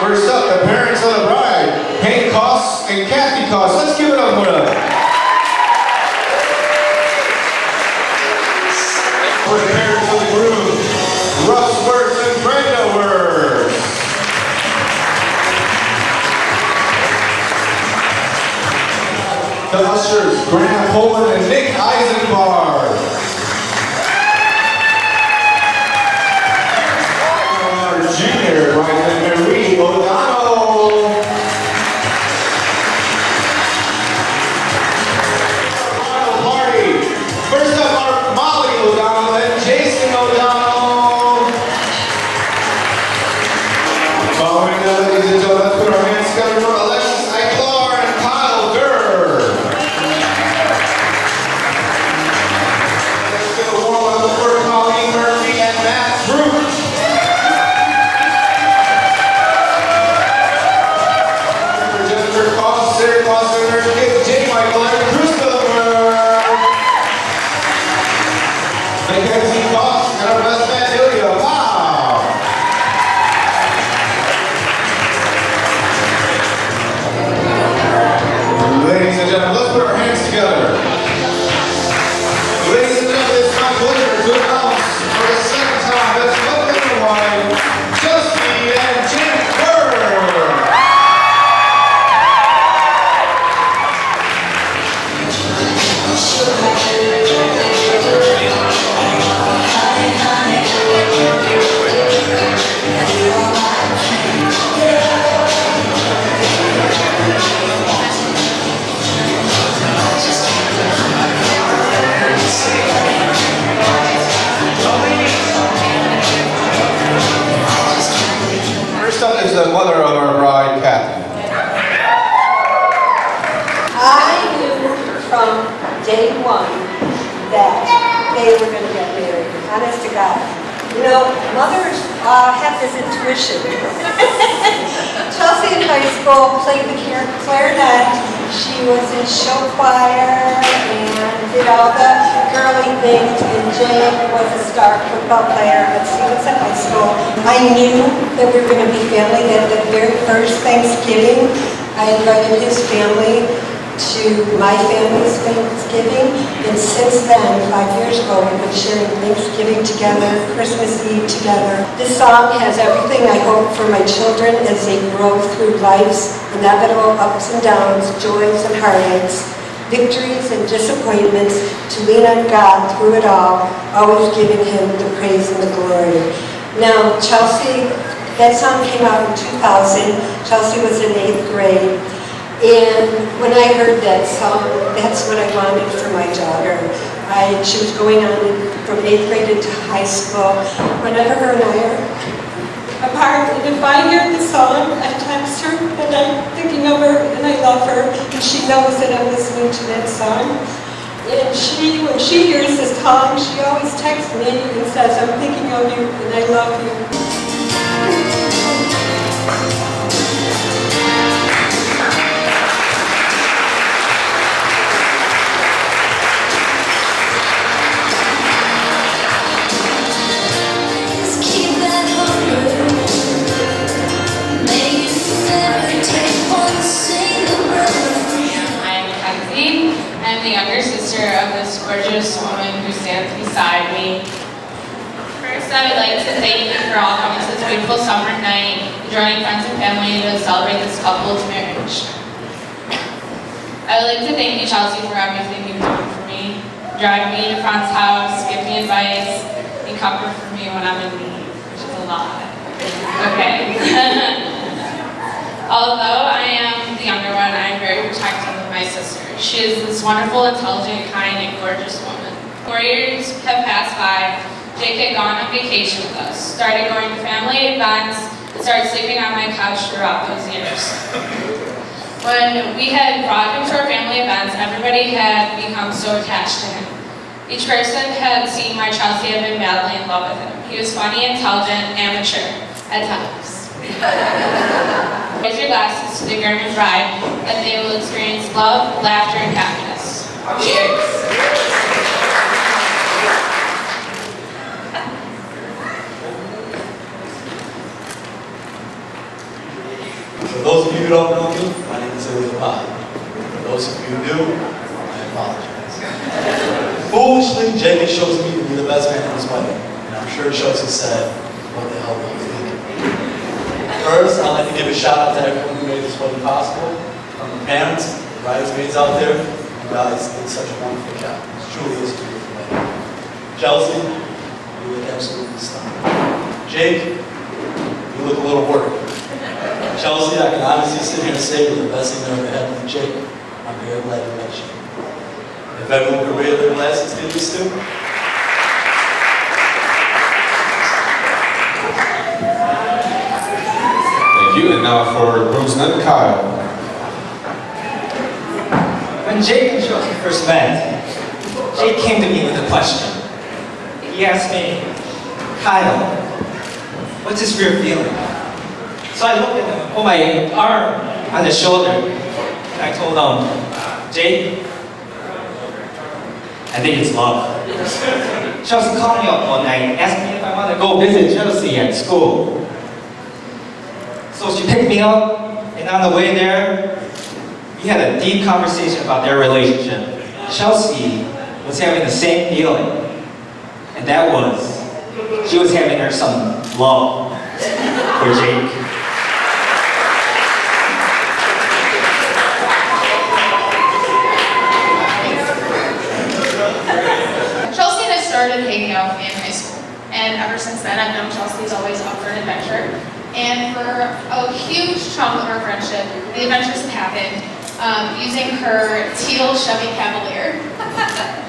First up, the parents of the bride, Hank Koss and Kathy Koss. Let's give it up for them. For the parents of the groom, Wertz and Brenda Wertz. The ushers, Graham Poland and Nick Eisenbar. Our junior, Ryan Marie O'Donnell. Final party. First up are Molly O'Donnell and Jason O'Donnell. Following that, ladies and gentlemen, let's put our hands together for Alexis Aguilar and Kyle Durr. Let's give a warm welcome for Colleen Murphy and Matt Brooks. For Jennifer Koss, Sarah Koss, and her kids, J. Michael and Christopher. Mackenzie Koss and our best man, Ilya. Wow! Ladies and gentlemen, let's put our hands together. Ladies and gentlemen, it's my pleasure to announce for the second time that's husband and wife, Chelsea and Jennifer. First up is the mother of our bride, Kathy. I knew from day one that they were going to get married, honest to God. You know, mothers have this intuition. Chelsea in high school played the clarinet. She was in show choir and did all the girly things. And Jay was a star football player, but she was in high school. I knew that we were going to be family. That the very first Thanksgiving, I invited his family to my family's Thanksgiving, and since then, 5 years ago, we've been sharing Thanksgiving together, Christmas Eve together. This song has everything I hope for my children as they grow through life's inevitable ups and downs, joys and heartaches, victories and disappointments, to lean on God through it all, always giving Him the praise and the glory. Now, Chelsea, that song came out in 2000. Chelsea was in 8th grade. And when I heard that song, that's what I wanted for my daughter. She was going on from 8th grade into high school. Whenever her and I are apart, and if I hear the song, I text her, and I'm thinking of her, and I love her, and she knows that I'm listening to that song. And when she hears this song, she always texts me and says, I'm thinking of you, and I love you. I'm the younger sister of this gorgeous woman who stands beside me. First, I would like to thank you for all coming to this beautiful summer night, joining friends and family to celebrate this couple's marriage. I would like to thank you, Chelsea, for everything you've done for me. Driving me to Fran's house, give me advice, and comfort for me when I'm in need, which is a lot. Okay. Although I am the younger one, I am very protective of my sister. She is this wonderful, intelligent, kind, and gorgeous woman. 4 years have passed by. Jake had gone on vacation with us, started going to family events, and started sleeping on my couch throughout those years. When we had brought him to our family events, everybody had become so attached to him. Each person had seen my Chelsea had been madly in love with him. He was funny, intelligent, and mature, at times. Raise your glasses to the groom and bride, that they will experience love, laughter, and happiness. Cheers. you don't know me, my name is Wertz. For those of you who do, I apologize. Foolishly, Jacob shows me to be the best man in his wedding, and I'm sure Chelsea said, what the hell were you thinking? First, I'd like to give a shout out to everyone who made this wedding possible, from the parents, the bridesmaids out there, you guys did such a wonderful job. It truly is a beautiful wedding. Chelsea, you look absolutely stunning. Jake, you look a little worried. Chelsea, I can honestly sit here and say you're the best thing that ever happened to Jake. I'm very glad you met you. If everyone could raise their glasses, did we still? Thank you, and now for groomsmen, Kyle. When Jake and Chelsea first met, Jake came to me with a question. He asked me, Kyle, what's this weird feeling? So I looked at him, put my arm on his shoulder, and I told him, Jake, I think it's love. Chelsea called me up one night, asked me if I want to go visit Chelsea at school. So she picked me up, and on the way there, we had a deep conversation about their relationship. Chelsea was having the same feeling, and that was, she was having her some love for Jake. Chelsea and I started hanging out in high school, and ever since then I've known Chelsea's always up for an adventure. And for a huge chunk of our friendship, the adventures have happened using her teal Chevy Cavalier.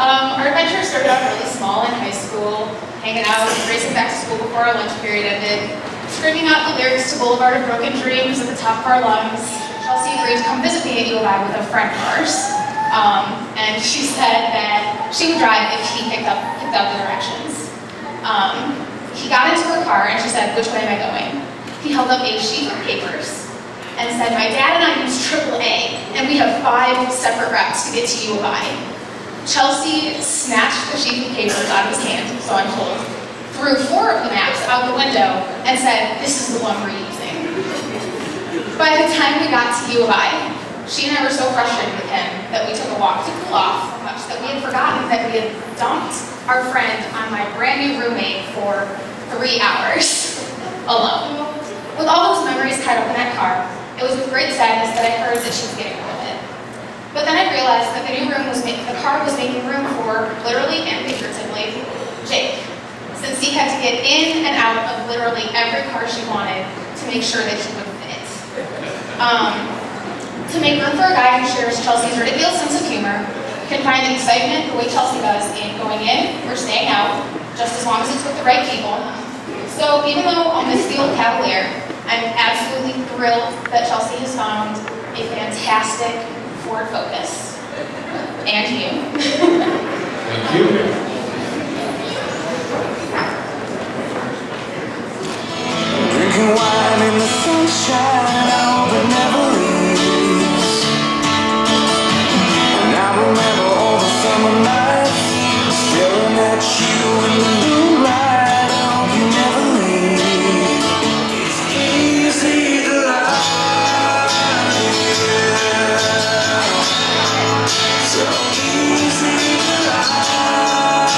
Our adventure started out really small in high school, hanging out, racing back to school before our lunch period ended, screaming out the lyrics to Boulevard of Broken Dreams at the top of our lungs. Chelsea agreed to come visit me at U of I with a friend of ours. And she said that she would drive if he picked up the directions. He got into her car and she said, which way am I going? He held up a sheet of papers and said, my dad and I use AAA, and we have 5 separate routes to get to U of I. Chelsea snatched the sheet of papers out of his hand, so I'm told, threw 4 of the maps out the window, and said, this is the one we're using. By the time we got to U of I, she and I were so frustrated with him that we took a walk to cool off, much that we had forgotten that we had dumped our friend on my brand new roommate for 3 hours alone. With all those memories tied up in that car, it was with great sadness that I heard that she was getting rid of it. But then I realized that the car was making room for, literally and figuratively, Jake, since he had to get in and out of literally every car she wanted to make sure that he would fit. To make room for a guy who shares Chelsea's ridiculous sense of humor, can find the excitement the way Chelsea does in going in or staying out, just as long as it's with the right people. So even though I'll miss the old Cavalier, I'm absolutely thrilled that Chelsea has found a fantastic Ford Focus. And you. Thank you. Drinking wine in the sunshine, I hope it never leaves. And I remember all the summer nights, staring at you in the moonlight. I hope you never leave. It's easy to lie, yeah. So easy to lie.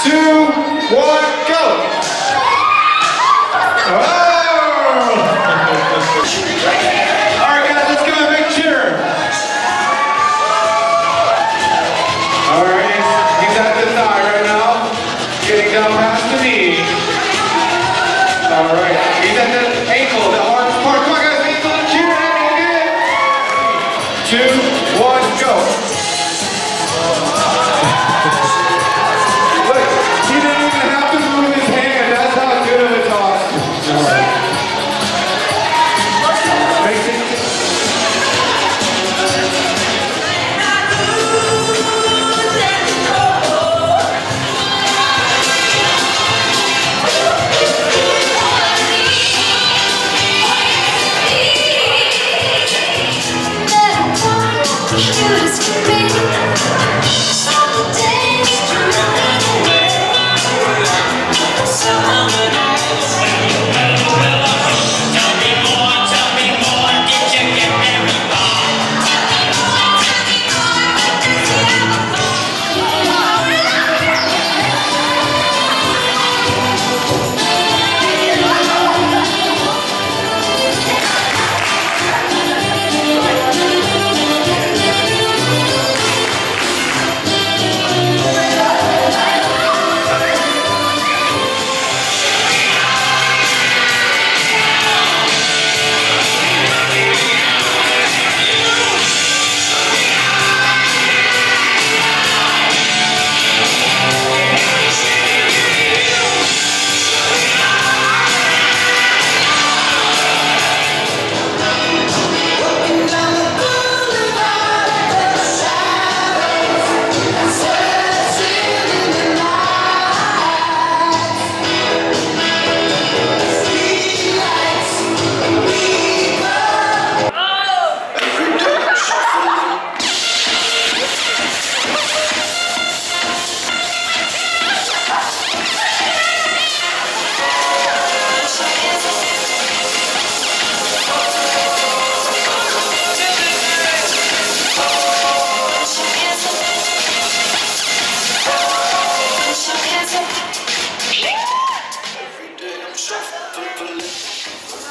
2, 1, go! Oh! Alright guys, let's give a big cheer. Alright, he's at the thigh right now. Getting down past the knee. Alright, he's at the ankle, the hardest part. Come on guys, make a little cheer and we'll get it. 2, 1, go. Look, he didn't even have to move his hand. That's how good of a toss. Makes it. Every day I'm shuffling.